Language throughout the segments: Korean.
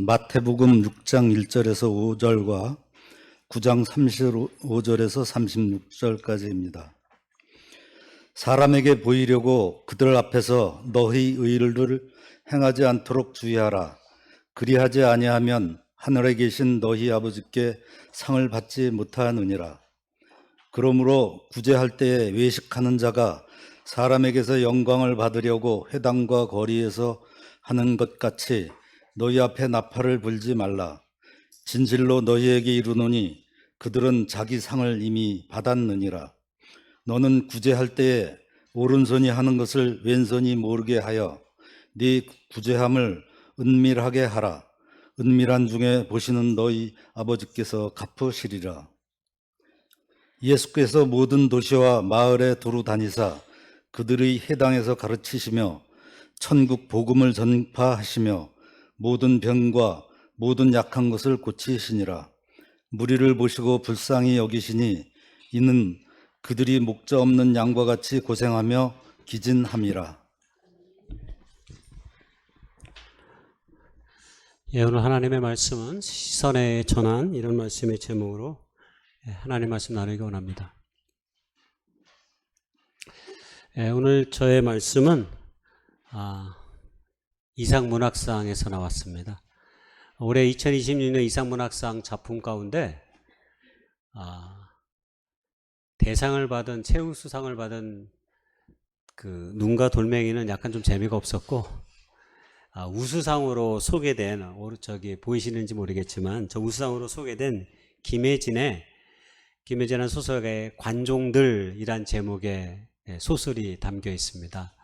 마태복음 6장 1절에서 5절과 9장 35절에서 36절까지입니다. 사람에게 보이려고 그들 앞에서 너희 의를 행하지 않도록 주의하라. 그리하지 아니하면 하늘에 계신 너희 아버지께 상을 받지 못하느니라. 그러므로 구제할 때에 외식하는 자가 사람에게서 영광을 받으려고 회당과 거리에서 하는 것 같이 너희 앞에 나팔을 불지 말라. 진실로 너희에게 이르노니 그들은 자기 상을 이미 받았느니라. 너는 구제할 때에 오른손이 하는 것을 왼손이 모르게 하여 네 구제함을 은밀하게 하라. 은밀한 중에 보시는 너희 아버지께서 갚으시리라. 예수께서 모든 도시와 마을에 두루 다니사 그들의 회당에서 가르치시며 천국 복음을 전파하시며 모든 병과 모든 약한 것을 고치시니라. 무리를 보시고 불쌍히 여기시니 이는 그들이 목자 없는 양과 같이 고생하며 기진함이라. 예, 오늘 하나님의 말씀은 시선의 전환, 이런 말씀의 제목으로 하나님의 말씀 나누기 원합니다. 오늘 저의 말씀은 이상문학상에서 나왔습니다. 올해 2026년 이상문학상 작품 가운데 대상을 받은, 최우수상을 받은 그 눈과 돌멩이는 약간 좀 재미가 없었고, 우수상으로 소개된, 저기 보이시는지 모르겠지만 저 우수상으로 소개된 김혜진의 소설가의 관종들이란 제목의 소설이 담겨 있습니다.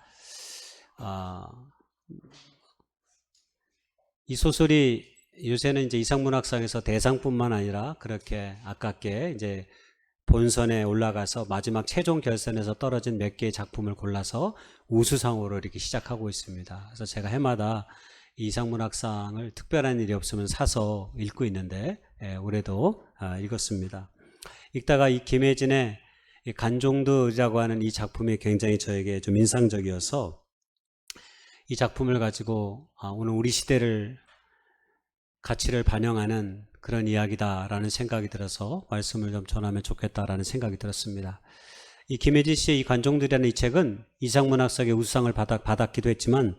이 소설이 요새는 이제 이상문학상에서 대상뿐만 아니라 그렇게 아깝게 이제 본선에 올라가서 마지막 최종 결선에서 떨어진 몇 개의 작품을 골라서 우수상으로 이렇게 시작하고 있습니다. 그래서 제가 해마다 이상문학상을 특별한 일이 없으면 사서 읽고 있는데 올해도 읽었습니다. 읽다가 이 김혜진의 간종들이라고 하는 이 작품이 굉장히 저에게 좀 인상적이어서 이 작품을 가지고 오늘 우리 시대를 가치를 반영하는 그런 이야기다라는 생각이 들어서 말씀을 좀 전하면 좋겠다라는 생각이 들었습니다. 이 김혜진 씨의 이 관종들이라는 이 책은 이상문학상의 우수상을 받았기도 했지만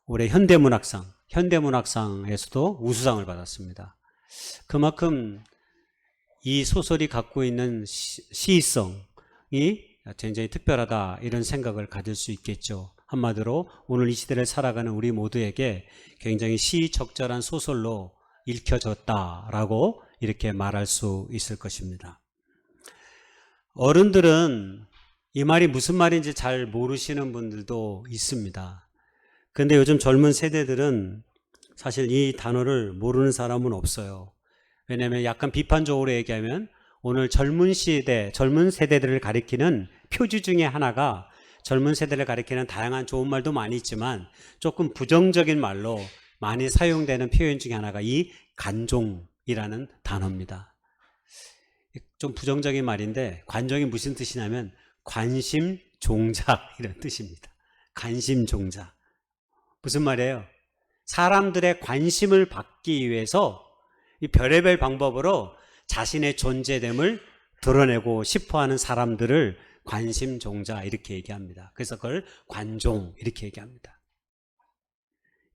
올해 현대문학상에서도 우수상을 받았습니다. 그만큼 이 소설이 갖고 있는 시의성이 굉장히 특별하다, 이런 생각을 가질 수 있겠죠. 한마디로 오늘 이 시대를 살아가는 우리 모두에게 굉장히 시의적절한 소설로 읽혀졌다라고 이렇게 말할 수 있을 것입니다. 어른들은 이 말이 무슨 말인지 잘 모르시는 분들도 있습니다. 그런데 요즘 젊은 세대들은 사실 이 단어를 모르는 사람은 없어요. 왜냐하면 약간 비판적으로 얘기하면 오늘 젊은 세대들을 가리키는 표지 중에 하나가, 젊은 세대를 가리키는 다양한 좋은 말도 많이 있지만 조금 부정적인 말로 많이 사용되는 표현 중에 하나가 이 관종이라는 단어입니다. 좀 부정적인 말인데, 관종이 무슨 뜻이냐면 관심 종자, 이런 뜻입니다. 관심 종자. 무슨 말이에요? 사람들의 관심을 받기 위해서 이 별의별 방법으로 자신의 존재됨을 드러내고 싶어하는 사람들을 관심 종자, 이렇게 얘기합니다. 그래서 그걸 관종, 이렇게 얘기합니다.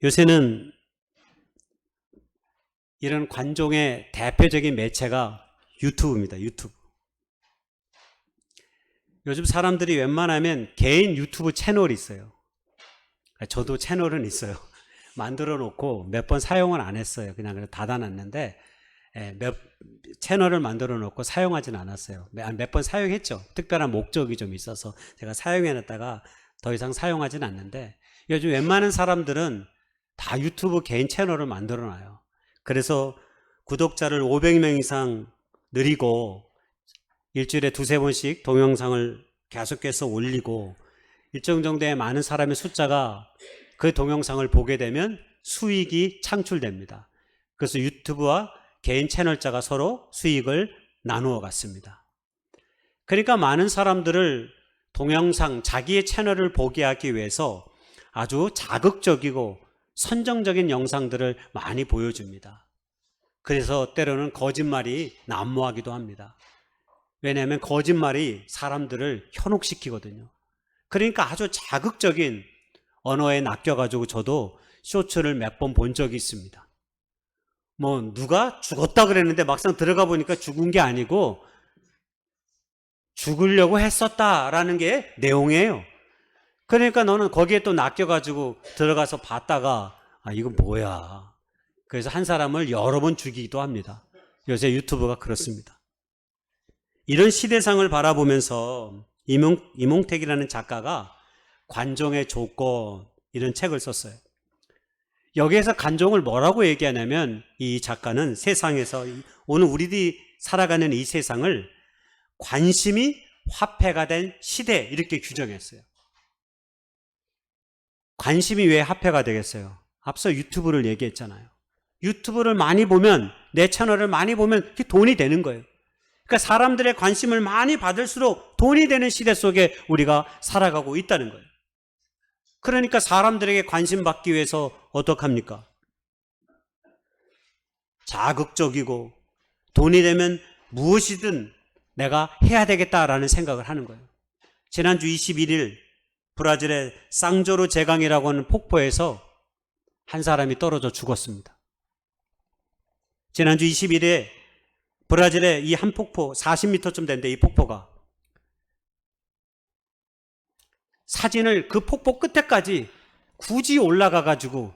요새는 이런 관종의 대표적인 매체가 유튜브입니다. 유튜브. 요즘 사람들이 웬만하면 개인 유튜브 채널이 있어요. 저도 채널은 있어요. 만들어 놓고 몇 번 사용은 안 했어요. 그냥 닫아놨는데 채널을 만들어 놓고 사용하진 않았어요. 몇 번 사용했죠. 특별한 목적이 좀 있어서 제가 사용해놨다가 더 이상 사용하진 않는데, 요즘 웬만한 사람들은 다 유튜브 개인 채널을 만들어 놔요. 그래서 구독자를 500명 이상 늘리고 일주일에 두세 번씩 동영상을 계속해서 올리고 일정 정도의 많은 사람의 숫자가 그 동영상을 보게 되면 수익이 창출됩니다. 그래서 유튜브와 개인 채널자가 서로 수익을 나누어 갔습니다. 그러니까 많은 사람들을 동영상, 자기의 채널을 보게 하기 위해서 아주 자극적이고 선정적인 영상들을 많이 보여줍니다. 그래서 때로는 거짓말이 난무하기도 합니다. 왜냐하면 거짓말이 사람들을 현혹시키거든요. 그러니까 아주 자극적인 언어에 낚여가지고 저도 쇼츠를 몇 번 본 적이 있습니다. 뭐 누가 죽었다 그랬는데 막상 들어가 보니까 죽은 게 아니고 죽으려고 했었다라는 게 내용이에요. 그러니까 너는 거기에 또 낚여가지고 들어가서 봤다가 이거 뭐야. 그래서 한 사람을 여러 번 죽이기도 합니다. 요새 유튜브가 그렇습니다. 이런 시대상을 바라보면서 이몽택이라는 작가가 관종의 조건 이런 책을 썼어요. 여기에서 관종을 뭐라고 얘기하냐면 이 작가는 세상에서 오늘 우리들이 살아가는 이 세상을 관심이 화폐가 된 시대 이렇게 규정했어요. 관심이 왜 화폐가 되겠어요? 앞서 유튜브를 얘기했잖아요. 유튜브를 많이 보면 내 채널을 많이 보면 그게 돈이 되는 거예요. 그러니까 사람들의 관심을 많이 받을수록 돈이 되는 시대 속에 우리가 살아가고 있다는 거예요. 그러니까 사람들에게 관심 받기 위해서 어떡합니까? 자극적이고 돈이 되면 무엇이든 내가 해야 되겠다라는 생각을 하는 거예요. 지난주 21일 브라질의 쌍조르 제강이라고 하는 폭포에서 한 사람이 떨어져 죽었습니다. 지난주 21일에 브라질의 이 한 폭포 40m쯤 된데 이 폭포가 사진을 그 폭포 끝에까지 굳이 올라가 가지고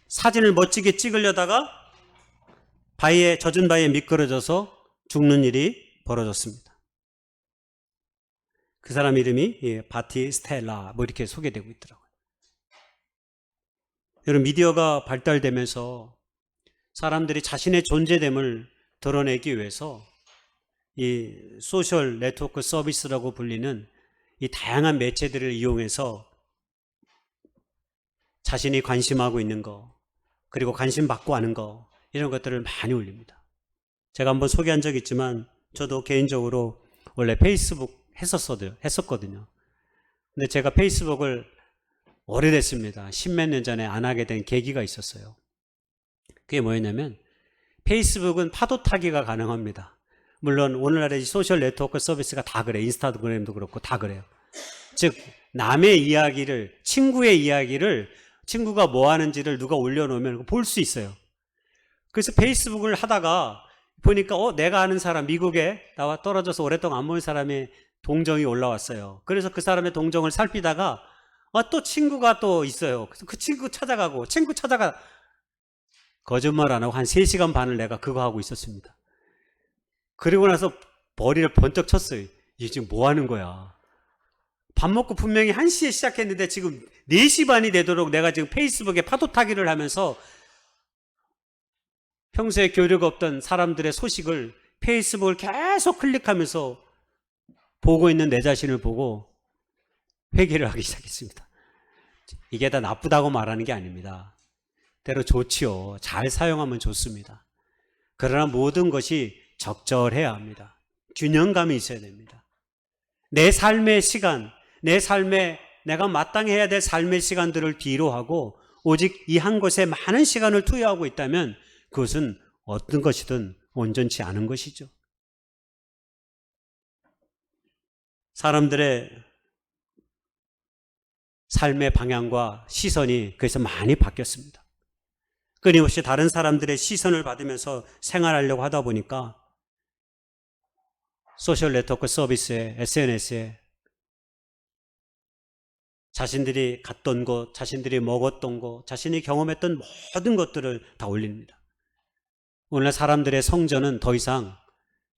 사진을 멋지게 찍으려다가 바위에 젖은 바위에 미끄러져서 죽는 일이 벌어졌습니다. 그 사람 이름이 바티스텔라 뭐 이렇게 소개되고 있더라고요. 여러분 미디어가 발달되면서 사람들이 자신의 존재됨을 드러내기 위해서 이 소셜 네트워크 서비스라고 불리는 이 다양한 매체들을 이용해서 자신이 관심하고 있는 거 그리고 관심 받고 하는 거 이런 것들을 많이 올립니다. 제가 한번 소개한 적 있지만 저도 개인적으로 원래 페이스북 했었거든요. 근데 제가 페이스북을 오래됐습니다. 십몇 년 전에 안 하게 된 계기가 있었어요. 그게 뭐였냐면 페이스북은 파도 타기가 가능합니다. 물론 오늘날의 소셜 네트워크 서비스가 다 그래. 인스타그램도 그렇고 다 그래요. 즉 남의 이야기를 친구의 이야기를 친구가 뭐 하는지를 누가 올려놓으면 볼 수 있어요. 그래서 페이스북을 하다가 보니까 내가 아는 사람 미국에 나와 떨어져서 오랫동안 안 본 사람의 동정이 올라왔어요. 그래서 그 사람의 동정을 살피다가 또 친구가 또 있어요. 그래서 그 친구 찾아가고 친구 찾아가 거짓말 안 하고 한 3시간 반을 내가 그거 하고 있었습니다. 그리고 나서 머리를 번쩍 쳤어요. 이게 지금 뭐 하는 거야? 밥 먹고 분명히 1시에 시작했는데 지금 4시 반이 되도록 내가 지금 페이스북에 파도 타기를 하면서 평소에 교류가 없던 사람들의 소식을 페이스북을 계속 클릭하면서 보고 있는 내 자신을 보고 회개를 하기 시작했습니다. 이게 다 나쁘다고 말하는 게 아닙니다. 때로 좋지요. 잘 사용하면 좋습니다. 그러나 모든 것이 적절해야 합니다. 균형감이 있어야 됩니다. 내 삶의 시간, 내 삶에 내가 마땅히 해야 될 삶의 시간들을 뒤로 하고 오직 이 한 곳에 많은 시간을 투여하고 있다면 그것은 어떤 것이든 온전치 않은 것이죠. 사람들의 삶의 방향과 시선이 그래서 많이 바뀌었습니다. 끊임없이 다른 사람들의 시선을 받으면서 생활하려고 하다 보니까 소셜 네트워크 서비스에 SNS에 자신들이 갔던 곳, 자신들이 먹었던 곳, 자신이 경험했던 모든 것들을 다 올립니다. 오늘날 사람들의 성전은 더 이상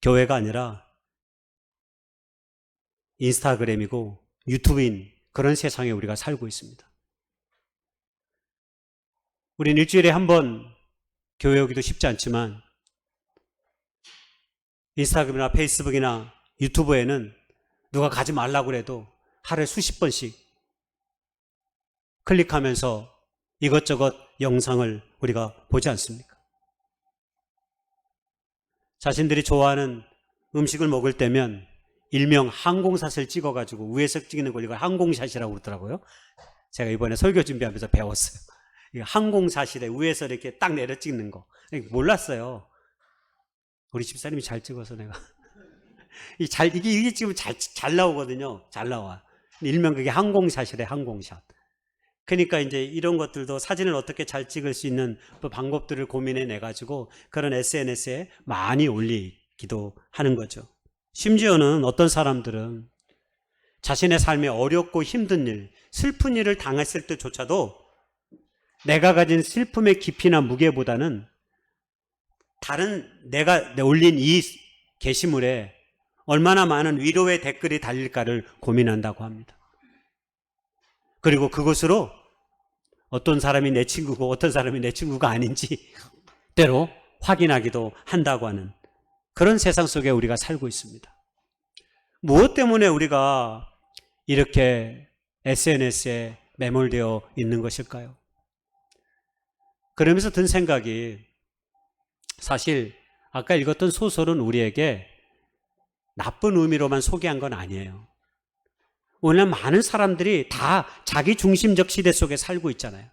교회가 아니라 인스타그램이고 유튜브인 그런 세상에 우리가 살고 있습니다. 우린 일주일에 한 번 교회 오기도 쉽지 않지만 인스타그램이나 페이스북이나 유튜브에는 누가 가지 말라고 해도 하루에 수십 번씩 클릭하면서 이것저것 영상을 우리가 보지 않습니까? 자신들이 좋아하는 음식을 먹을 때면 일명 항공샷을 찍어가지고 위에서 찍는 걸 이걸 항공샷이라고 그러더라고요. 제가 이번에 설교 준비하면서 배웠어요. 항공사실에 위에서 이렇게 딱 내려 찍는 거. 몰랐어요. 우리 집사람이 잘 찍어서 내가. 이게 지금 잘 나오거든요. 잘 나와. 일명 그게 항공샷이래, 항공샷. 그러니까 이제 이런 것들도 사진을 어떻게 잘 찍을 수 있는 방법들을 고민해 내가지고 그런 SNS에 많이 올리기도 하는 거죠. 심지어는 어떤 사람들은 자신의 삶에 어렵고 힘든 일, 슬픈 일을 당했을 때조차도 내가 가진 슬픔의 깊이나 무게보다는 다른 내가 올린 이 게시물에 얼마나 많은 위로의 댓글이 달릴까를 고민한다고 합니다. 그리고 그것으로 어떤 사람이 내 친구고 어떤 사람이 내 친구가 아닌지 때로 확인하기도 한다고 하는 그런 세상 속에 우리가 살고 있습니다. 무엇 때문에 우리가 이렇게 SNS에 매몰되어 있는 것일까요? 그러면서 든 생각이 사실 아까 읽었던 소설은 우리에게 나쁜 의미로만 소개한 건 아니에요. 오늘 많은 사람들이 다 자기 중심적 시대 속에 살고 있잖아요.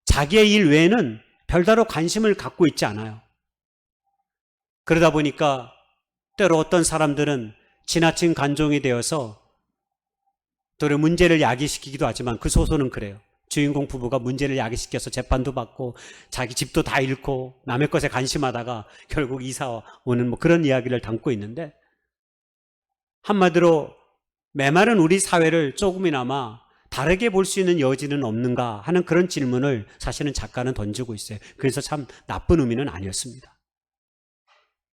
자기의 일 외에는 별다른 관심을 갖고 있지 않아요. 그러다 보니까 때로 어떤 사람들은 지나친 관종이 되어서 또 문제를 야기시키기도 하지만 그 소설은 그래요. 주인공 부부가 문제를 야기시켜서 재판도 받고 자기 집도 다 잃고 남의 것에 관심하다가 결국 이사 오는 그런 이야기를 담고 있는데 한마디로 메마른 우리 사회를 조금이나마 다르게 볼 수 있는 여지는 없는가 하는 그런 질문을 사실은 작가는 던지고 있어요. 그래서 참 나쁜 의미는 아니었습니다.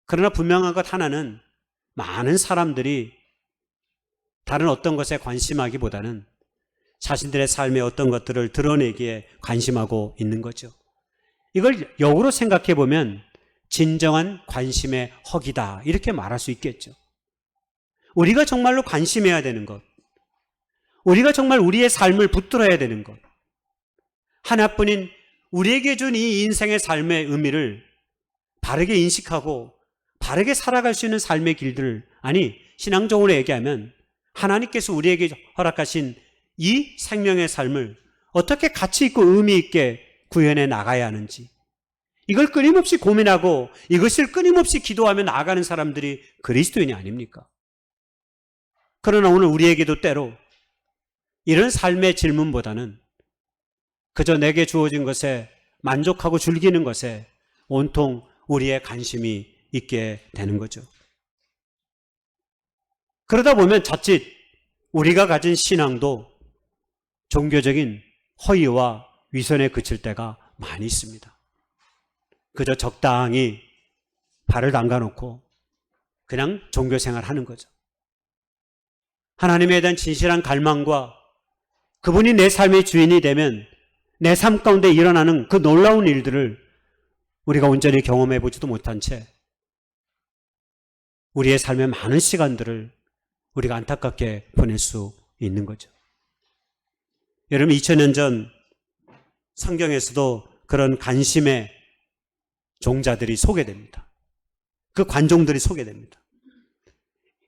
그러나 분명한 것 하나는 많은 사람들이 다른 어떤 것에 관심하기보다는 자신들의 삶의 어떤 것들을 드러내기에 관심하고 있는 거죠. 이걸 역으로 생각해 보면 진정한 관심의 허기다 이렇게 말할 수 있겠죠. 우리가 정말로 관심해야 되는 것, 우리가 정말 우리의 삶을 붙들어야 되는 것, 하나뿐인 우리에게 준 이 인생의 삶의 의미를 바르게 인식하고 바르게 살아갈 수 있는 삶의 길들, 아니 신앙적으로 얘기하면 하나님께서 우리에게 허락하신 이 생명의 삶을 어떻게 가치 있고 의미 있게 구현해 나가야 하는지, 이걸 끊임없이 고민하고 이것을 끊임없이 기도하며 나아가는 사람들이 그리스도인이 아닙니까? 그러나 오늘 우리에게도 때로 이런 삶의 질문보다는 그저 내게 주어진 것에 만족하고 즐기는 것에 온통 우리의 관심이 있게 되는 거죠. 그러다 보면 자칫 우리가 가진 신앙도 종교적인 허위와 위선에 그칠 때가 많이 있습니다. 그저 적당히 발을 담가놓고 그냥 종교생활 하는 거죠. 하나님에 대한 진실한 갈망과 그분이 내 삶의 주인이 되면 내 삶 가운데 일어나는 그 놀라운 일들을 우리가 온전히 경험해 보지도 못한 채 우리의 삶의 많은 시간들을 우리가 안타깝게 보낼 수 있는 거죠. 여러분 2000년 전 성경에서도 그런 관심의 종자들이 소개됩니다. 그 관종들이 소개됩니다.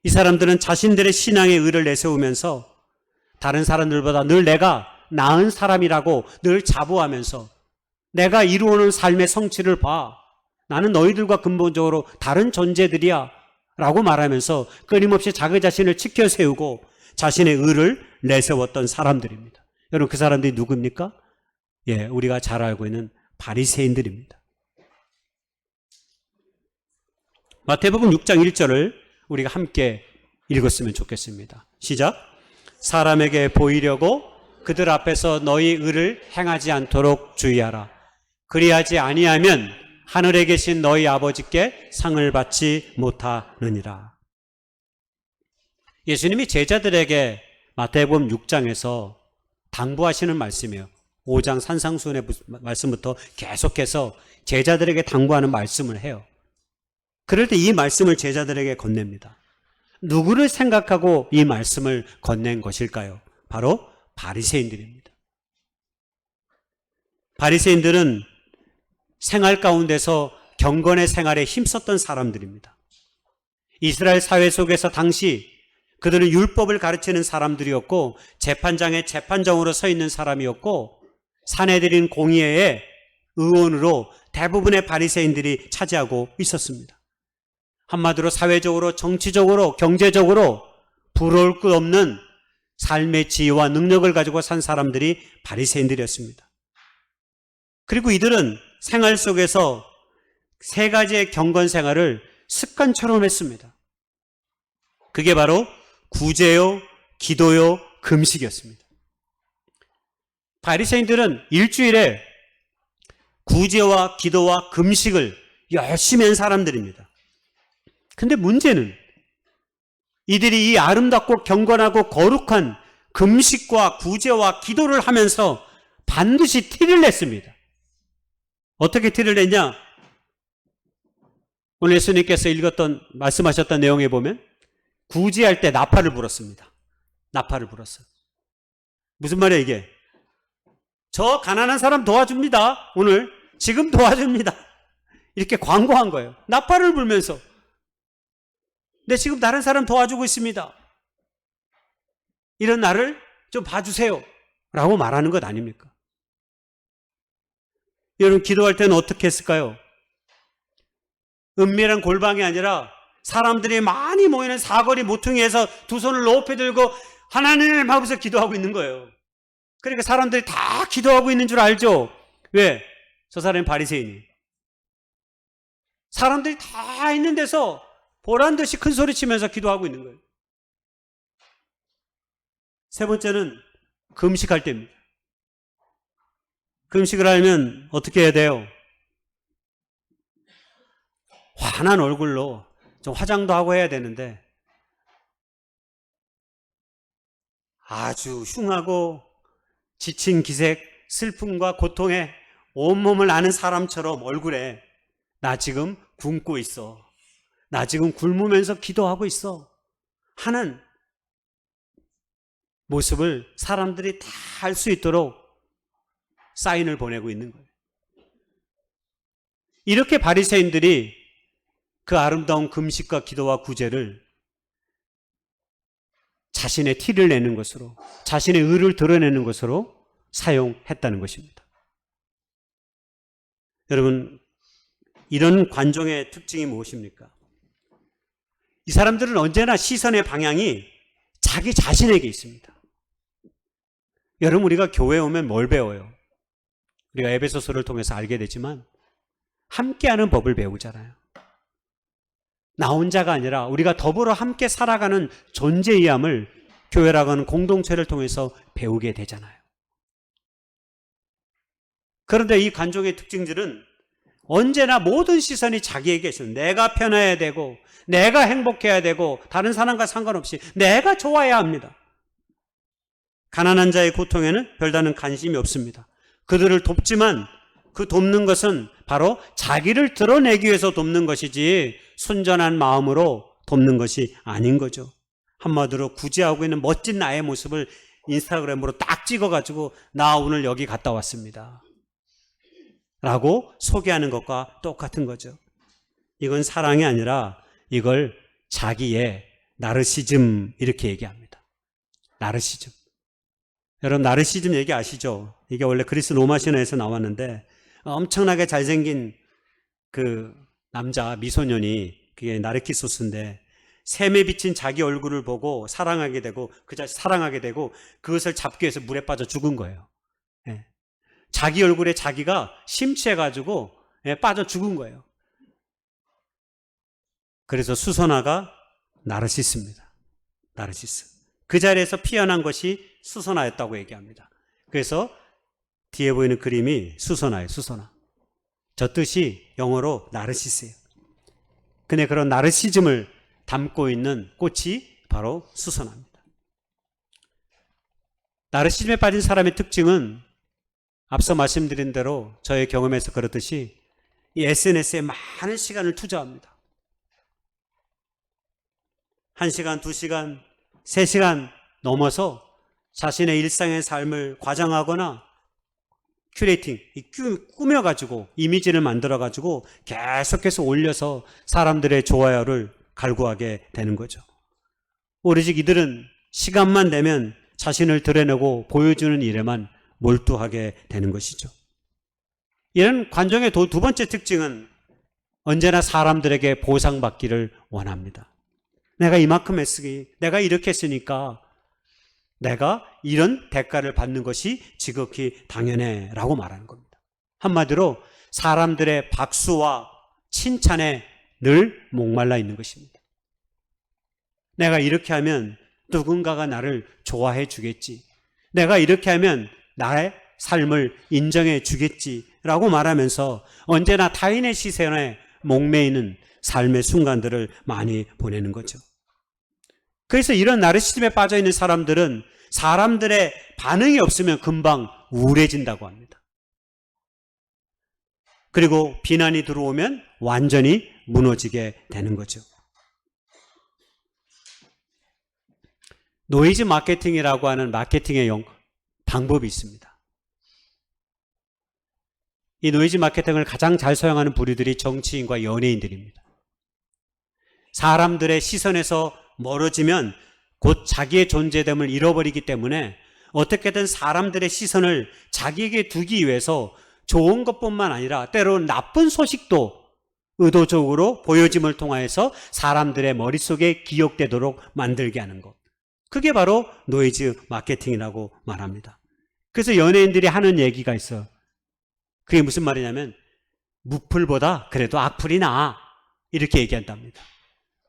이 사람들은 자신들의 신앙의 의를 내세우면서 다른 사람들보다 늘 내가 나은 사람이라고 늘 자부하면서 내가 이루어오는 삶의 성취를 봐. 나는 너희들과 근본적으로 다른 존재들이야 라고 말하면서 끊임없이 자기 자신을 지켜 세우고 자신의 의를 내세웠던 사람들입니다. 여러분 그 사람들이 누굽니까? 예, 우리가 잘 알고 있는 바리새인들입니다. 마태복음 6장 1절을 우리가 함께 읽었으면 좋겠습니다. 시작. 사람에게 보이려고 그들 앞에서 너희 의를 행하지 않도록 주의하라. 그리하지 아니하면 하늘에 계신 너희 아버지께 상을 받지 못하느니라. 예수님이 제자들에게 마태복음 6장에서 당부하시는 말씀이에요. 5장 산상수훈의 말씀부터 계속해서 제자들에게 당부하는 말씀을 해요. 그럴 때 이 말씀을 제자들에게 건넵니다. 누구를 생각하고 이 말씀을 건넨 것일까요? 바로 바리새인들입니다. 바리새인들은 생활 가운데서 경건의 생활에 힘썼던 사람들입니다. 이스라엘 사회 속에서 당시 그들은 율법을 가르치는 사람들이었고 재판장에 재판장으로 서 있는 사람이었고 사내들인 공의회의 의원으로 대부분의 바리새인들이 차지하고 있었습니다. 한마디로 사회적으로, 정치적으로, 경제적으로 부러울 것 없는 삶의 지혜와 능력을 가지고 산 사람들이 바리새인들이었습니다. 그리고 이들은 생활 속에서 세 가지의 경건 생활을 습관처럼 했습니다. 그게 바로 구제요, 기도요, 금식이었습니다. 바리새인들은 일주일에 구제와 기도와 금식을 열심히 한 사람들입니다. 근데 문제는 이들이 이 아름답고 경건하고 거룩한 금식과 구제와 기도를 하면서 반드시 티를 냈습니다. 어떻게 티를 냈냐? 오늘 예수님께서 말씀하셨던 내용에 보면 구제할 때 나팔을 불었습니다. 나팔을 불었어요. 무슨 말이에요 이게? 저 가난한 사람 도와줍니다. 오늘 지금 도와줍니다. 이렇게 광고한 거예요. 나팔을 불면서 네, 지금 다른 사람 도와주고 있습니다. 이런 나를 좀 봐주세요. 라고 말하는 것 아닙니까? 여러분, 기도할 때는 어떻게 했을까요? 은밀한 골방이 아니라 사람들이 많이 모이는 사거리 모퉁이에서 두 손을 높이 들고 하나님 하면서 기도하고 있는 거예요. 그러니까 사람들이 다 기도하고 있는 줄 알죠? 왜? 저 사람이 바리새인이. 사람들이 다 있는 데서 보란 듯이 큰 소리 치면서 기도하고 있는 거예요. 세 번째는 금식할 때입니다. 금식을 하려면 어떻게 해야 돼요? 환한 얼굴로 좀 화장도 하고 해야 되는데 아주 흉하고 지친 기색, 슬픔과 고통에 온몸을 아는 사람처럼 얼굴에 나 지금 굶고 있어. 나 지금 굶으면서 기도하고 있어. 하는 모습을 사람들이 다 알 수 있도록 사인을 보내고 있는 거예요. 이렇게 바리새인들이 그 아름다운 금식과 기도와 구제를 자신의 티를 내는 것으로, 자신의 의를 드러내는 것으로 사용했다는 것입니다. 여러분, 이런 관종의 특징이 무엇입니까? 이 사람들은 언제나 시선의 방향이 자기 자신에게 있습니다. 여러분, 우리가 교회에 오면 뭘 배워요? 우리가 에베소서를 통해서 알게 되지만 함께하는 법을 배우잖아요. 나 혼자가 아니라 우리가 더불어 함께 살아가는 존재이함을 교회라고 하는 공동체를 통해서 배우게 되잖아요. 그런데 이 관종의 특징들은 언제나 모든 시선이 자기에게 있어요. 내가 편해야 되고 내가 행복해야 되고 다른 사람과 상관없이 내가 좋아야 합니다. 가난한 자의 고통에는 별다른 관심이 없습니다. 그들을 돕지만 그 돕는 것은 바로 자기를 드러내기 위해서 돕는 것이지 순전한 마음으로 돕는 것이 아닌 거죠. 한마디로 구제하고 있는 멋진 나의 모습을 인스타그램으로 딱 찍어가지고 나 오늘 여기 갔다 왔습니다 라고 소개하는 것과 똑같은 거죠. 이건 사랑이 아니라 이걸 자기의 나르시즘 이렇게 얘기합니다. 나르시즘. 여러분, 나르시즘 얘기 아시죠? 이게 원래 그리스 로마 신화에서 나왔는데 엄청나게 잘생긴 그 남자 미소년이 그게 나르키소스인데 샘에 비친 자기 얼굴을 보고 사랑하게 되고 그 자식 사랑하게 되고 그것을 잡기 위해서 물에 빠져 죽은 거예요. 예. 자기 얼굴에 자기가 심취해가지고 빠져 죽은 거예요. 그래서 수선화가 나르시스입니다. 나르시스. 그 자리에서 피어난 것이 수선화였다고 얘기합니다. 그래서 뒤에 보이는 그림이 수선화예요. 수선화. 저 뜻이 영어로 나르시스예요. 근데 그런 나르시즘을 담고 있는 꽃이 바로 수선화입니다. 나르시즘에 빠진 사람의 특징은 앞서 말씀드린 대로 저의 경험에서 그렇듯이 이 SNS에 많은 시간을 투자합니다. 1시간, 2시간, 3시간 넘어서 자신의 일상의 삶을 과장하거나 큐레이팅, 꾸며가지고 이미지를 만들어가지고 계속해서 올려서 사람들의 좋아요를 갈구하게 되는 거죠. 오로지 이들은 시간만 되면 자신을 드러내고 보여주는 일에만 몰두하게 되는 것이죠. 이런 관종의 두 번째 특징은 언제나 사람들에게 보상받기를 원합니다. 내가 이만큼 했으니, 내가 이렇게 했으니까 내가 이런 대가를 받는 것이 지극히 당연해 라고 말하는 겁니다. 한마디로 사람들의 박수와 칭찬에 늘 목말라 있는 것입니다. 내가 이렇게 하면 누군가가 나를 좋아해 주겠지. 내가 이렇게 하면 나의 삶을 인정해 주겠지라고 말하면서 언제나 타인의 시선에 목매이는 삶의 순간들을 많이 보내는 거죠. 그래서 이런 나르시즘에 빠져 있는 사람들은 사람들의 반응이 없으면 금방 우울해진다고 합니다. 그리고 비난이 들어오면 완전히 무너지게 되는 거죠. 노이즈 마케팅이라고 하는 마케팅의 방법이 있습니다. 이 노이즈 마케팅을 가장 잘 사용하는 부류들이 정치인과 연예인들입니다. 사람들의 시선에서 멀어지면 곧 자기의 존재됨을 잃어버리기 때문에 어떻게든 사람들의 시선을 자기에게 두기 위해서 좋은 것뿐만 아니라 때로는 나쁜 소식도 의도적으로 보여짐을 통하여서 사람들의 머릿속에 기억되도록 만들게 하는 것. 그게 바로 노이즈 마케팅이라고 말합니다. 그래서 연예인들이 하는 얘기가 있어요. 그게 무슨 말이냐면 무풀보다 그래도 악플이 나아 이렇게 얘기한답니다.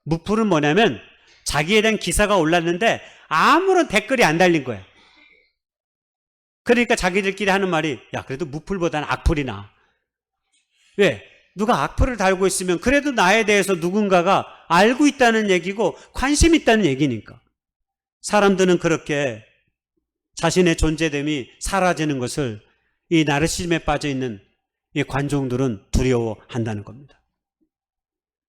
무풀은 뭐냐면 자기에 대한 기사가 올랐는데 아무런 댓글이 안 달린 거예요. 그러니까 자기들끼리 하는 말이 야 그래도 무풀보다는 악플이 나아. 왜? 누가 악플을 달고 있으면 그래도 나에 대해서 누군가가 알고 있다는 얘기고 관심 있다는 얘기니까. 사람들은 그렇게 자신의 존재됨이 사라지는 것을 이 나르시즘에 빠져 있는 이 관종들은 두려워한다는 겁니다.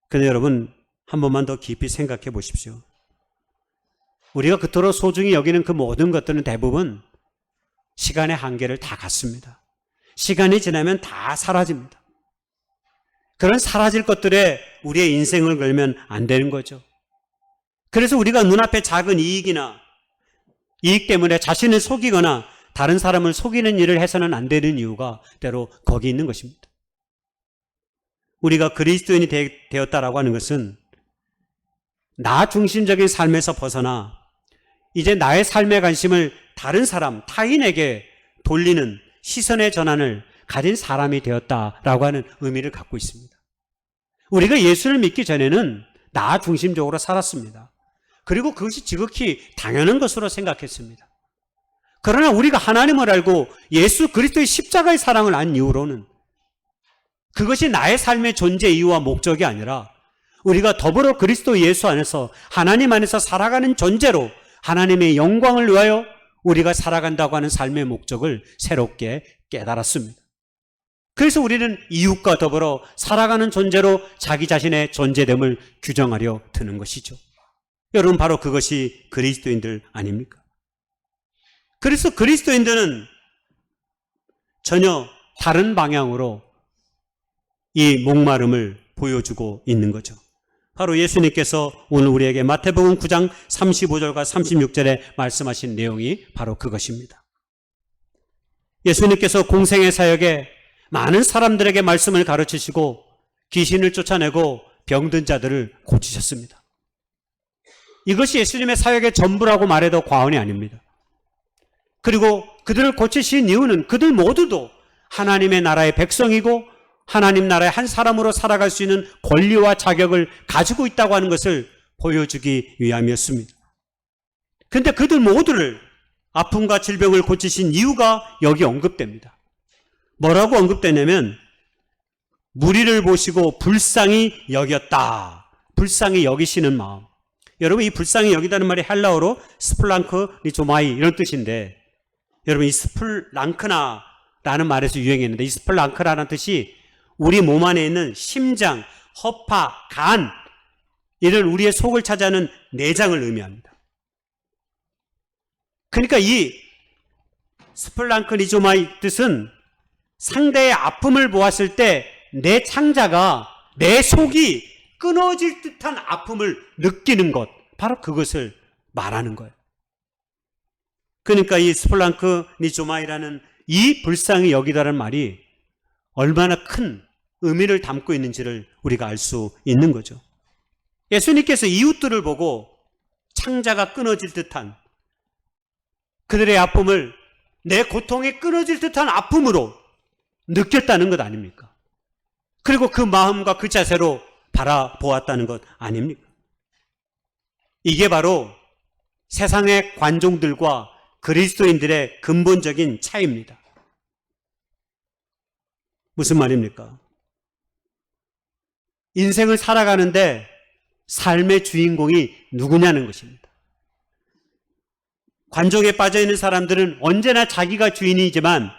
그런데 여러분 한 번만 더 깊이 생각해 보십시오. 우리가 그토록 소중히 여기는 그 모든 것들은 대부분 시간의 한계를 다 갖습니다. 시간이 지나면 다 사라집니다. 그런 사라질 것들에 우리의 인생을 걸면 안 되는 거죠. 그래서 우리가 눈앞에 작은 이익이나 이익 때문에 자신을 속이거나 다른 사람을 속이는 일을 해서는 안 되는 이유가 때로 거기 있는 것입니다. 우리가 그리스도인이 되었다라고 하는 것은 나 중심적인 삶에서 벗어나 이제 나의 삶의 관심을 다른 사람, 타인에게 돌리는 시선의 전환을 가진 사람이 되었다라고 하는 의미를 갖고 있습니다. 우리가 예수를 믿기 전에는 나 중심적으로 살았습니다. 그리고 그것이 지극히 당연한 것으로 생각했습니다. 그러나 우리가 하나님을 알고 예수 그리스도의 십자가의 사랑을 안 이후로는 그것이 나의 삶의 존재 이유와 목적이 아니라 우리가 더불어 그리스도 예수 안에서 하나님 안에서 살아가는 존재로 하나님의 영광을 위하여 우리가 살아간다고 하는 삶의 목적을 새롭게 깨달았습니다. 그래서 우리는 이웃과 더불어 살아가는 존재로 자기 자신의 존재됨을 규정하려 드는 것이죠. 여러분 바로 그것이 그리스도인들 아닙니까? 그래서 그리스도인들은 전혀 다른 방향으로 이 목마름을 보여주고 있는 거죠. 바로 예수님께서 오늘 우리에게 마태복음 9장 35절과 36절에 말씀하신 내용이 바로 그것입니다. 예수님께서 공생의 사역에 많은 사람들에게 말씀을 가르치시고 귀신을 쫓아내고 병든 자들을 고치셨습니다. 이것이 예수님의 사역의 전부라고 말해도 과언이 아닙니다. 그리고 그들을 고치신 이유는 그들 모두도 하나님의 나라의 백성이고 하나님 나라의 한 사람으로 살아갈 수 있는 권리와 자격을 가지고 있다고 하는 것을 보여주기 위함이었습니다. 그런데 그들 모두를 아픔과 질병을 고치신 이유가 여기 언급됩니다. 뭐라고 언급되냐면 무리를 보시고 불쌍히 여겼다. 불쌍히 여기시는 마음. 여러분 이 불쌍히 여기다는 말이 헬라어로 스플랑크 리조마이 이런 뜻인데 여러분 이 스플랑크나라는 말에서 유행했는데 이 스플랑크라는 뜻이 우리 몸 안에 있는 심장, 허파, 간 이런 우리의 속을 차지하는 내장을 의미합니다. 그러니까 이 스플랑크 리조마이 뜻은 상대의 아픔을 보았을 때 내 창자가 내 속이 끊어질 듯한 아픔을 느끼는 것 바로 그것을 말하는 거예요. 그러니까 이 스폴랑크 니조마이라는 이 불쌍히 여기다라는 말이 얼마나 큰 의미를 담고 있는지를 우리가 알 수 있는 거죠. 예수님께서 이웃들을 보고 창자가 끊어질 듯한 그들의 아픔을 내 고통이 끊어질 듯한 아픔으로 느꼈다는 것 아닙니까? 그리고 그 마음과 그 자세로 바라보았다는 것 아닙니까? 이게 바로 세상의 관종들과 그리스도인들의 근본적인 차이입니다. 무슨 말입니까? 인생을 살아가는데 삶의 주인공이 누구냐는 것입니다. 관종에 빠져있는 사람들은 언제나 자기가 주인이지만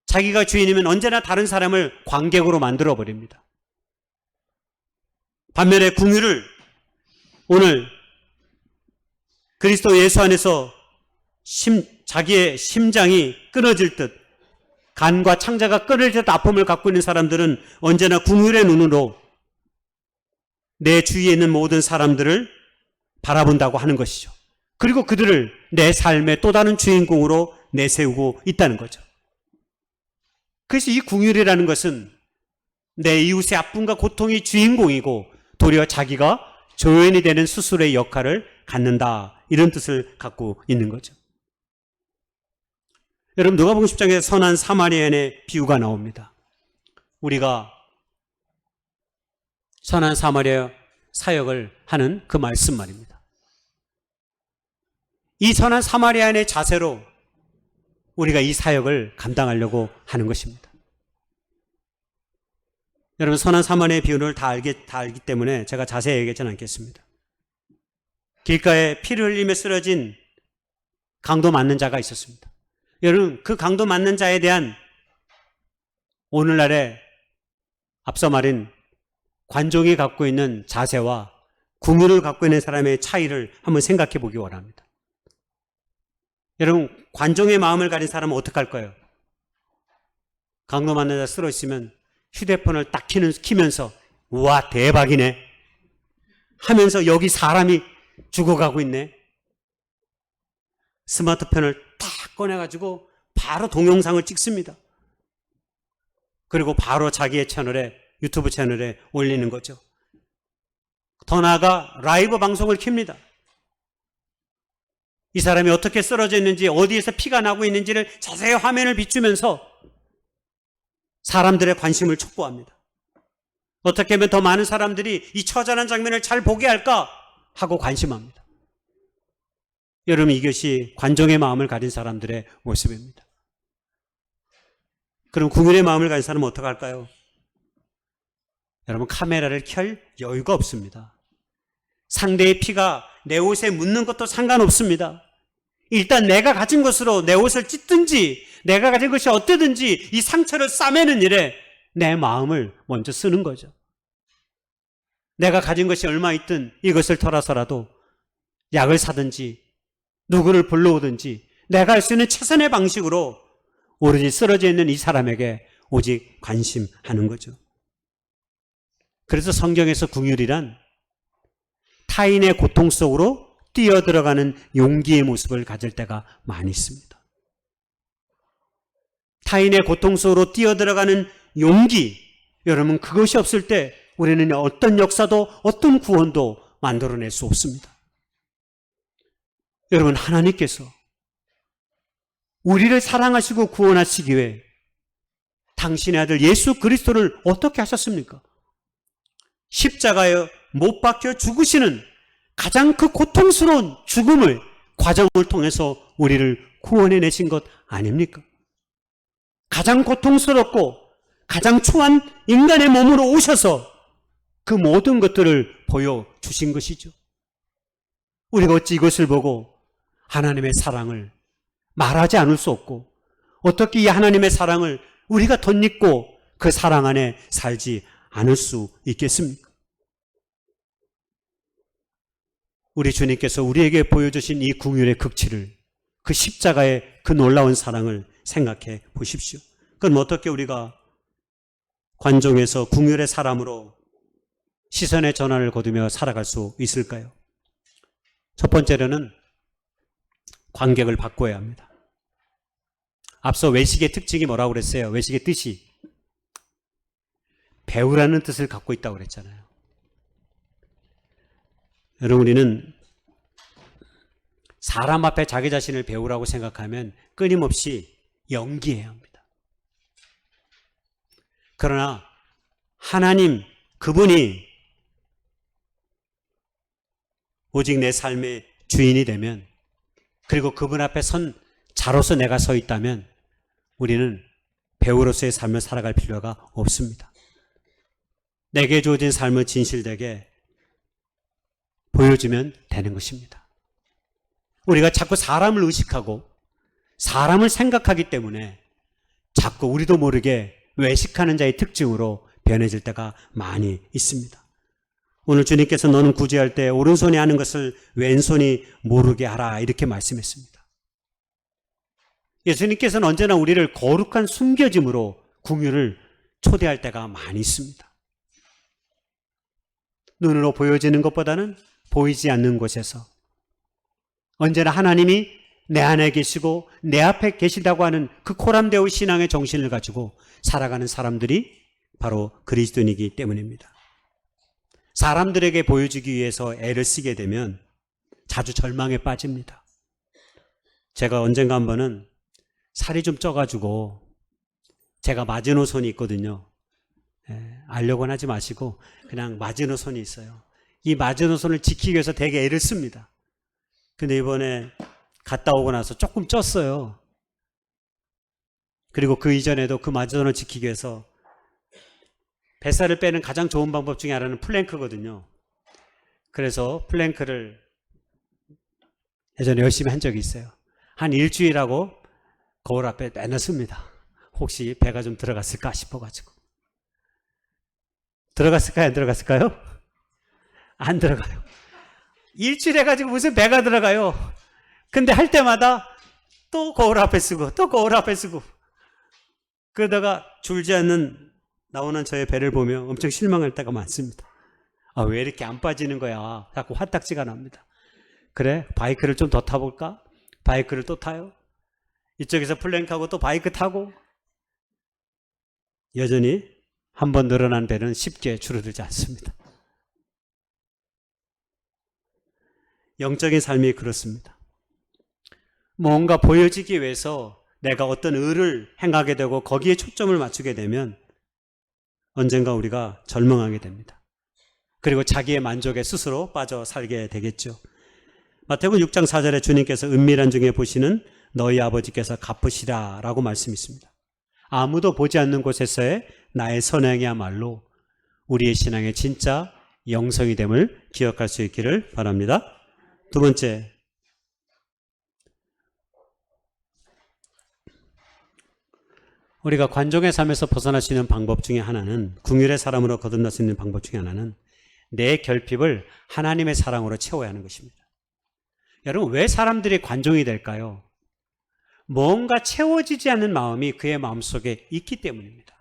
자기가 주인이면 언제나 다른 사람을 관객으로 만들어버립니다. 반면에 궁유를 오늘 그리스도 예수 안에서 자기의 심장이 끊어질 듯 간과 창자가 끊어질 듯 아픔을 갖고 있는 사람들은 언제나 궁율의 눈으로 내 주위에 있는 모든 사람들을 바라본다고 하는 것이죠. 그리고 그들을 내 삶의 또 다른 주인공으로 내세우고 있다는 거죠. 그래서 이 궁율이라는 것은 내 이웃의 아픔과 고통이 주인공이고 도리어 자기가 조연이 되는 스스로의 역할을 갖는다, 이런 뜻을 갖고 있는 거죠. 여러분, 누가복음 10장에 선한 사마리아인의 비유가 나옵니다. 우리가 선한 사마리아 사역을 하는 그 말씀 말입니다. 이 선한 사마리아인의 자세로 우리가 이 사역을 감당하려고 하는 것입니다. 여러분, 선한 사마리아의 비유를 다 알기 때문에 제가 자세히 얘기하지는 않겠습니다. 길가에 피를 흘리며 쓰러진 강도 맞는 자가 있었습니다. 여러분, 그 강도 맞는 자에 대한 오늘날의 앞서 말인 관종이 갖고 있는 자세와 궁유를 갖고 있는 사람의 차이를 한번 생각해 보기 원합니다. 여러분, 관종의 마음을 가진 사람은 어떻게 할까요? 강도 맞는 자 쓰러지면 휴대폰을 딱 키면서 우와 대박이네 하면서 여기 사람이 죽어가고 있네. 스마트폰을 딱 꺼내가지고 바로 동영상을 찍습니다. 그리고 바로 자기의 채널에, 유튜브 채널에 올리는 거죠. 더 나아가 라이브 방송을 켭니다. 이 사람이 어떻게 쓰러져 있는지, 어디에서 피가 나고 있는지를 자세히 화면을 비추면서 사람들의 관심을 촉구합니다. 어떻게 하면 더 많은 사람들이 이 처절한 장면을 잘 보게 할까 하고 관심합니다. 여러분, 이것이 관종의 마음을 가진 사람들의 모습입니다. 그럼 궁율의 마음을 가진 사람은 어떻게 할까요? 여러분, 카메라를 켤 여유가 없습니다. 상대의 피가 내 옷에 묻는 것도 상관없습니다. 일단 내가 가진 것으로 내 옷을 찢든지 내가 가진 것이 어때든지 이 상처를 싸매는 일에 내 마음을 먼저 쓰는 거죠. 내가 가진 것이 얼마 있든 이것을 털어서라도 약을 사든지 누구를 불러오든지 내가 할 수 있는 최선의 방식으로 오로지 쓰러져 있는 이 사람에게 오직 관심하는 거죠. 그래서 성경에서 궁율이란 타인의 고통 속으로 뛰어들어가는 용기의 모습을 가질 때가 많이 있습니다. 타인의 고통 속으로 뛰어들어가는 용기, 여러분, 그것이 없을 때 우리는 어떤 역사도 어떤 구원도 만들어낼 수 없습니다. 여러분, 하나님께서 우리를 사랑하시고 구원하시기 위해 당신의 아들 예수 그리스도를 어떻게 하셨습니까? 십자가에 못 박혀 죽으시는 가장 그 고통스러운 죽음을 과정을 통해서 우리를 구원해내신 것 아닙니까? 가장 고통스럽고 가장 추한 인간의 몸으로 오셔서 그 모든 것들을 보여주신 것이죠. 우리가 어찌 이것을 보고 하나님의 사랑을 말하지 않을 수 없고 어떻게 이 하나님의 사랑을 우리가 덧입고 그 사랑 안에 살지 않을 수 있겠습니까? 우리 주님께서 우리에게 보여주신 이 궁율의 극치를, 그 십자가의 그 놀라운 사랑을 생각해 보십시오. 그럼 어떻게 우리가 관종에서 궁율의 사람으로 시선의 전환을 거두며 살아갈 수 있을까요? 첫 번째로는 관객을 바꿔야 합니다. 앞서 외식의 특징이 뭐라고 그랬어요? 외식의 뜻이 배우라는 뜻을 갖고 있다고 그랬잖아요. 여러분, 우리는 사람 앞에 자기 자신을 배우라고 생각하면 끊임없이 연기해야 합니다. 그러나 하나님, 그분이 오직 내 삶의 주인이 되면, 그리고 그분 앞에 선 자로서 내가 서 있다면 우리는 배우로서의 삶을 살아갈 필요가 없습니다. 내게 주어진 삶을 진실되게 보여주면 되는 것입니다. 우리가 자꾸 사람을 의식하고 사람을 생각하기 때문에 자꾸 우리도 모르게 외식하는 자의 특징으로 변해질 때가 많이 있습니다. 오늘 주님께서 너는 구제할 때 오른손이 하는 것을 왼손이 모르게 하라, 이렇게 말씀했습니다. 예수님께서는 언제나 우리를 거룩한 숨겨짐으로 궁유를 초대할 때가 많이 있습니다. 눈으로 보여지는 것보다는 보이지 않는 곳에서 언제나 하나님이 내 안에 계시고 내 앞에 계시다고 하는 그 코람데오 신앙의 정신을 가지고 살아가는 사람들이 바로 그리스도인이기 때문입니다. 사람들에게 보여주기 위해서 애를 쓰게 되면 자주 절망에 빠집니다. 제가 언젠가 한 번은 살이 좀 쪄가지고 제가 마지노선이 있거든요. 알려고는 하지 마시고 그냥 마지노선이 있어요. 이 마지노선을 지키기 위해서 되게 애를 씁니다. 근데 이번에 갔다 오고 나서 조금 쪘어요. 그리고 그 이전에도 그 마지노선을 지키기 위해서 뱃살을 빼는 가장 좋은 방법 중에 하나는 플랭크거든요. 그래서 플랭크를 예전에 열심히 한 적이 있어요. 한 일주일하고 거울 앞에 내놨습니다. 혹시 배가 좀 들어갔을까 싶어가지고. 들어갔을까요? 안 들어갔을까요? 안 들어가요. 일주일 해가지고 무슨 배가 들어가요. 근데 할 때마다 또 거울 앞에 쓰고 또 거울 앞에 쓰고 그러다가 줄지 않는 나오는 저의 배를 보며 엄청 실망할 때가 많습니다. 아, 왜 이렇게 안 빠지는 거야? 자꾸 화딱지가 납니다. 그래, 바이크를 좀 더 타볼까? 바이크를 또 타요. 이쪽에서 플랭크하고 또 바이크 타고. 여전히 한 번 늘어난 배는 쉽게 줄어들지 않습니다. 영적인 삶이 그렇습니다. 뭔가 보여지기 위해서 내가 어떤 의를 행하게 되고 거기에 초점을 맞추게 되면 언젠가 우리가 절망하게 됩니다. 그리고 자기의 만족에 스스로 빠져 살게 되겠죠. 마태복음 6장 4절에 주님께서 은밀한 중에 보시는 너희 아버지께서 갚으시라 라고 말씀이 있습니다. 아무도 보지 않는 곳에서의 나의 선행이야말로 우리의 신앙의 진짜 영성이 됨을 기억할 수 있기를 바랍니다. 두 번째, 우리가 관종의 삶에서 벗어날 수 있는 방법 중에 하나는, 긍휼의 사람으로 거듭날 수 있는 방법 중에 하나는 내 결핍을 하나님의 사랑으로 채워야 하는 것입니다. 여러분, 왜 사람들이 관종이 될까요? 뭔가 채워지지 않는 마음이 그의 마음속에 있기 때문입니다.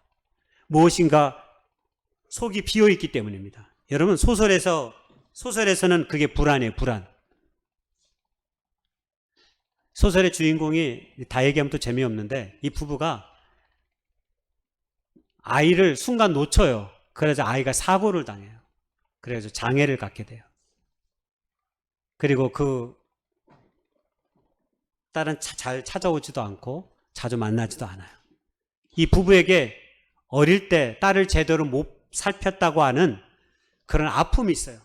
무엇인가 속이 비어있기 때문입니다. 여러분, 소설에서는 그게 불안이에요. 불안. 소설의 주인공이 다 얘기하면 또 재미없는데 이 부부가 아이를 순간 놓쳐요. 그래서 아이가 사고를 당해요. 그래서 장애를 갖게 돼요. 그리고 그 딸은 잘 찾아오지도 않고 자주 만나지도 않아요. 이 부부에게 어릴 때 딸을 제대로 못 살폈다고 하는 그런 아픔이 있어요.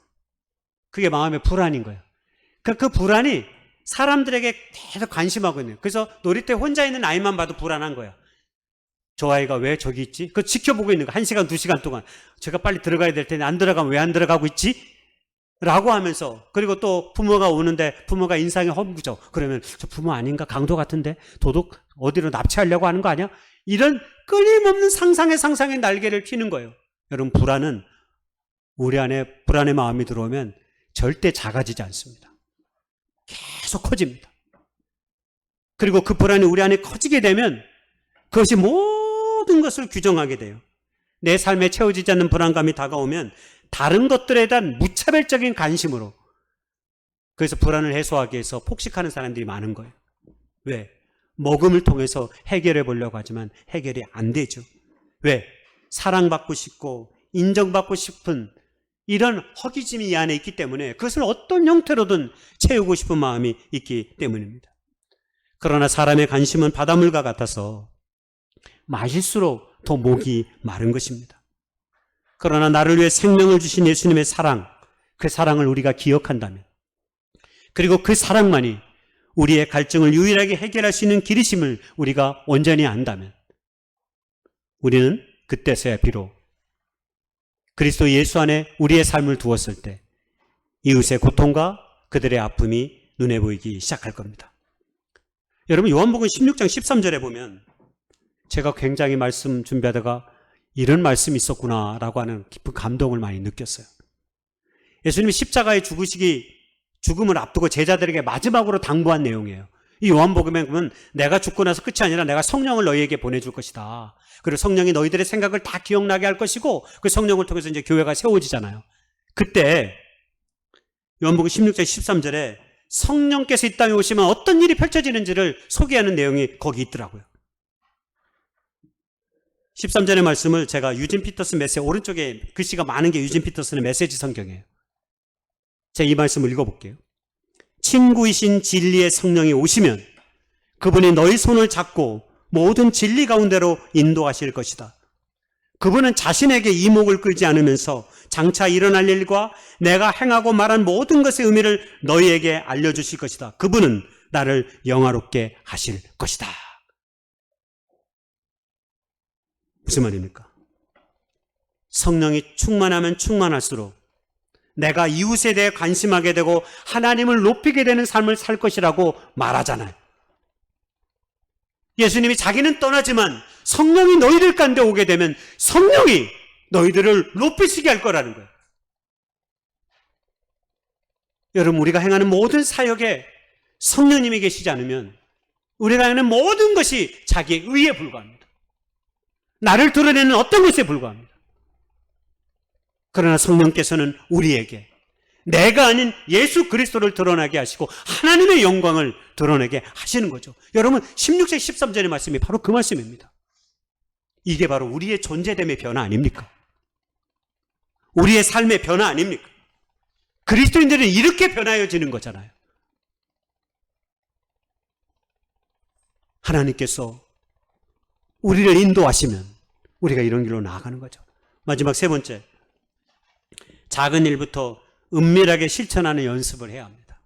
그게 마음의 불안인 거예요. 그 불안이 사람들에게 계속 관심하고 있는 거예요. 그래서 놀이터에 혼자 있는 아이만 봐도 불안한 거예요. 저 아이가 왜 저기 있지? 그거 지켜보고 있는 거예요. 1시간, 2시간 동안. 제가 빨리 들어가야 될 텐데 안 들어가면 왜 안 들어가고 있지? 라고 하면서, 그리고 또 부모가 오는데 부모가 인상이 험구죠. 그러면 저 부모 아닌가? 강도 같은데? 도둑 어디로 납치하려고 하는 거 아니야? 이런 끊임없는 상상의 날개를 피는 거예요. 여러분, 불안은 우리 안에 불안의 마음이 들어오면 절대 작아지지 않습니다. 계속 커집니다. 그리고 그 불안이 우리 안에 커지게 되면 그것이 모든 것을 규정하게 돼요. 내 삶에 채워지지 않는 불안감이 다가오면 다른 것들에 대한 무차별적인 관심으로 그래서 불안을 해소하기 위해서 폭식하는 사람들이 많은 거예요. 왜? 먹음을 통해서 해결해 보려고 하지만 해결이 안 되죠. 왜? 사랑받고 싶고 인정받고 싶은 이런 허기짐이 이 안에 있기 때문에 그것을 어떤 형태로든 채우고 싶은 마음이 있기 때문입니다. 그러나 사람의 관심은 바닷물과 같아서 마실수록 더 목이 마른 것입니다. 그러나 나를 위해 생명을 주신 예수님의 사랑, 그 사랑을 우리가 기억한다면, 그리고 그 사랑만이 우리의 갈증을 유일하게 해결할 수 있는 길이심을 우리가 온전히 안다면, 우리는 그때서야 비록 그리스도 예수 안에 우리의 삶을 두었을 때 이웃의 고통과 그들의 아픔이 눈에 보이기 시작할 겁니다. 여러분, 요한복음 16장 13절에 보면 제가 굉장히 말씀 준비하다가 이런 말씀이 있었구나라고 하는 깊은 감동을 많이 느꼈어요. 예수님이 십자가에 죽음을 앞두고 제자들에게 마지막으로 당부한 내용이에요. 이 요한복음에 보면 내가 죽고 나서 끝이 아니라 내가 성령을 너희에게 보내줄 것이다. 그리고 성령이 너희들의 생각을 다 기억나게 할 것이고 그 성령을 통해서 이제 교회가 세워지잖아요. 그때 요한복음 16장 13절에 성령께서 이 땅에 오시면 어떤 일이 펼쳐지는지를 소개하는 내용이 거기 있더라고요. 13절의 말씀을 제가 유진 피터슨 메시지, 오른쪽에 글씨가 많은 게 유진 피터슨의 메시지 성경이에요. 제가 이 말씀을 읽어볼게요. 친구이신 진리의 성령이 오시면 그분이 너희 손을 잡고 모든 진리 가운데로 인도하실 것이다. 그분은 자신에게 이목을 끌지 않으면서 장차 일어날 일과 내가 행하고 말한 모든 것의 의미를 너희에게 알려주실 것이다. 그분은 나를 영화롭게 하실 것이다. 무슨 말입니까? 성령이 충만하면 충만할수록 내가 이웃에 대해 관심하게 되고 하나님을 높이게 되는 삶을 살 것이라고 말하잖아요. 예수님이 자기는 떠나지만 성령이 너희들 가운데 오게 되면 성령이 너희들을 높이시게 할 거라는 거예요. 여러분, 우리가 행하는 모든 사역에 성령님이 계시지 않으면 우리가 하는 모든 것이 자기의 의에 불과합니다. 나를 드러내는 어떤 것에 불과합니다. 그러나 성령께서는 우리에게 내가 아닌 예수 그리스도를 드러나게 하시고 하나님의 영광을 드러내게 하시는 거죠. 여러분, 16절 13절의 말씀이 바로 그 말씀입니다. 이게 바로 우리의 존재됨의 변화 아닙니까? 우리의 삶의 변화 아닙니까? 그리스도인들은 이렇게 변화해지는 거잖아요. 하나님께서 우리를 인도하시면 우리가 이런 길로 나아가는 거죠. 마지막 세 번째, 작은 일부터 은밀하게 실천하는 연습을 해야 합니다.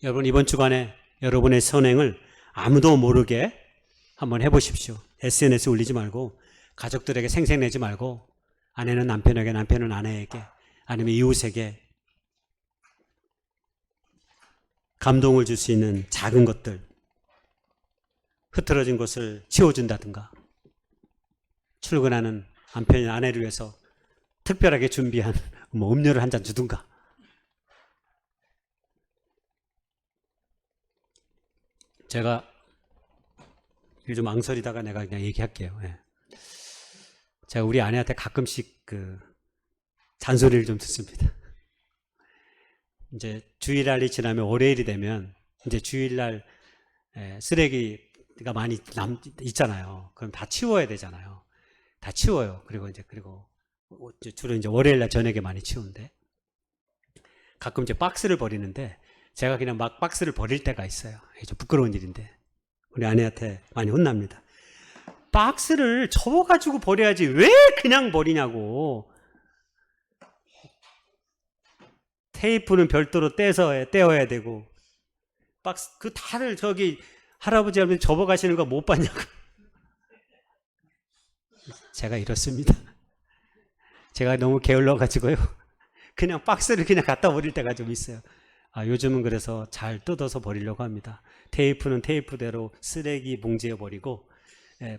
여러분, 이번 주간에 여러분의 선행을 아무도 모르게 한번 해보십시오. SNS 올리지 말고, 가족들에게 생색내지 말고, 아내는 남편에게, 남편은 아내에게, 아니면 이웃에게 감동을 줄 수 있는 작은 것들, 흐트러진 것을 치워준다든가, 출근하는 남편이 아내를 위해서 특별하게 준비한 음료를 한 잔 주든가. 제가 좀 망설이다가 내가 그냥 얘기할게요. 예. 제가 우리 아내한테 가끔씩 잔소리를 좀 듣습니다. 이제 주일날이 지나면 월요일이 되면 이제 주일날 쓰레기가 많이 있잖아요. 그럼 다 치워야 되잖아요. 다 치워요. 그리고 주로 이제 월요일날 저녁에 많이 치우는데, 가끔 이제 박스를 버리는데 제가 그냥 막 박스를 버릴 때가 있어요. 좀 부끄러운 일인데 우리 아내한테 많이 혼납니다. 박스를 접어가지고 버려야지 왜 그냥 버리냐고. 테이프는 별도로 떼어야 되고, 박스 다들 저기 할아버지 할머니 접어가시는 거 못 봤냐고. 제가 이렇습니다. 제가 너무 게을러가지고요, 그냥 박스를 그냥 갖다 버릴 때가 좀 있어요. 요즘은 그래서 잘 뜯어서 버리려고 합니다. 테이프는 테이프대로 쓰레기 봉지에 버리고,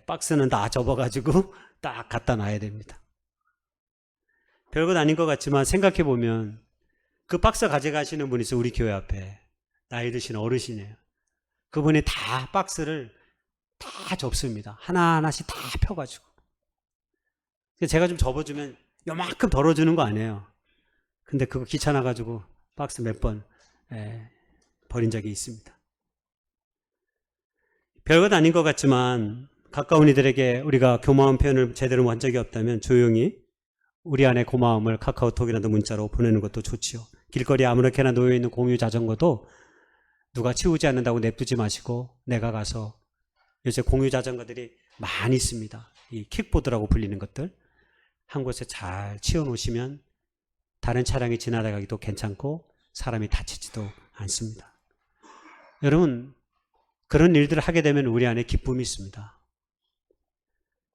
박스는 다 접어가지고 딱 갖다 놔야 됩니다. 별것 아닌 것 같지만 생각해보면 그 박스 가져가시는 분이 있어요. 우리 교회 앞에 나이 드신 어르신이에요. 그분이 다 박스를 다 접습니다. 하나하나씩 다 펴가지고. 제가 좀 접어주면 요만큼 덜어주는 거 아니에요. 근데 그거 귀찮아가지고 박스 몇 번 버린 적이 있습니다. 별것 아닌 것 같지만 가까운 이들에게 우리가 고마운 표현을 제대로 한 적이 없다면 조용히 우리 안에 고마움을 카카오톡이라도 문자로 보내는 것도 좋지요. 길거리에 아무렇게나 놓여있는 공유 자전거도 누가 치우지 않는다고 냅두지 마시고 내가 가서, 요새 공유 자전거들이 많이 있습니다. 이 킥보드라고 불리는 것들 한 곳에 잘 치워놓으시면 다른 차량이 지나가기도 괜찮고 사람이 다치지도 않습니다. 여러분, 그런 일들을 하게 되면 우리 안에 기쁨이 있습니다.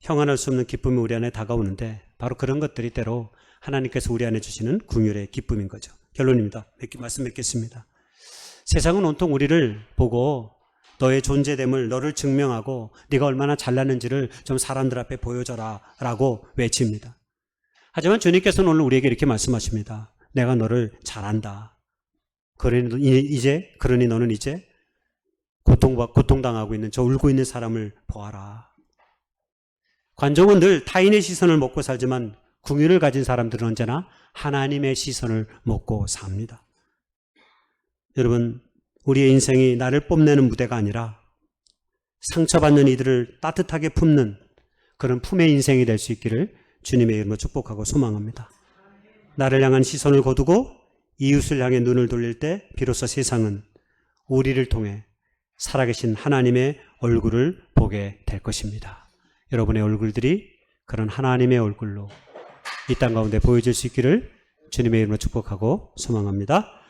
형언할 수 없는 기쁨이 우리 안에 다가오는데 바로 그런 것들이 때로 하나님께서 우리 안에 주시는 긍휼의 기쁨인 거죠. 결론입니다. 말씀 맺겠습니다. 세상은 온통 우리를 보고 너의 존재됨을, 너를 증명하고 네가 얼마나 잘났는지를 좀 사람들 앞에 보여줘라 라고 외칩니다. 하지만 주님께서는 오늘 우리에게 이렇게 말씀하십니다. 내가 너를 잘 안다. 그러니 너는 이제 고통당하고 있는 저 울고 있는 사람을 보아라. 관종은 늘 타인의 시선을 먹고 살지만 긍휼을 가진 사람들은 언제나 하나님의 시선을 먹고 삽니다. 여러분, 우리의 인생이 나를 뽐내는 무대가 아니라 상처받는 이들을 따뜻하게 품는 그런 품의 인생이 될 수 있기를 주님의 이름으로 축복하고 소망합니다. 나를 향한 시선을 거두고 이웃을 향해 눈을 돌릴 때 비로소 세상은 우리를 통해 살아계신 하나님의 얼굴을 보게 될 것입니다. 여러분의 얼굴들이 그런 하나님의 얼굴로 이 땅 가운데 보여질 수 있기를 주님의 이름으로 축복하고 소망합니다.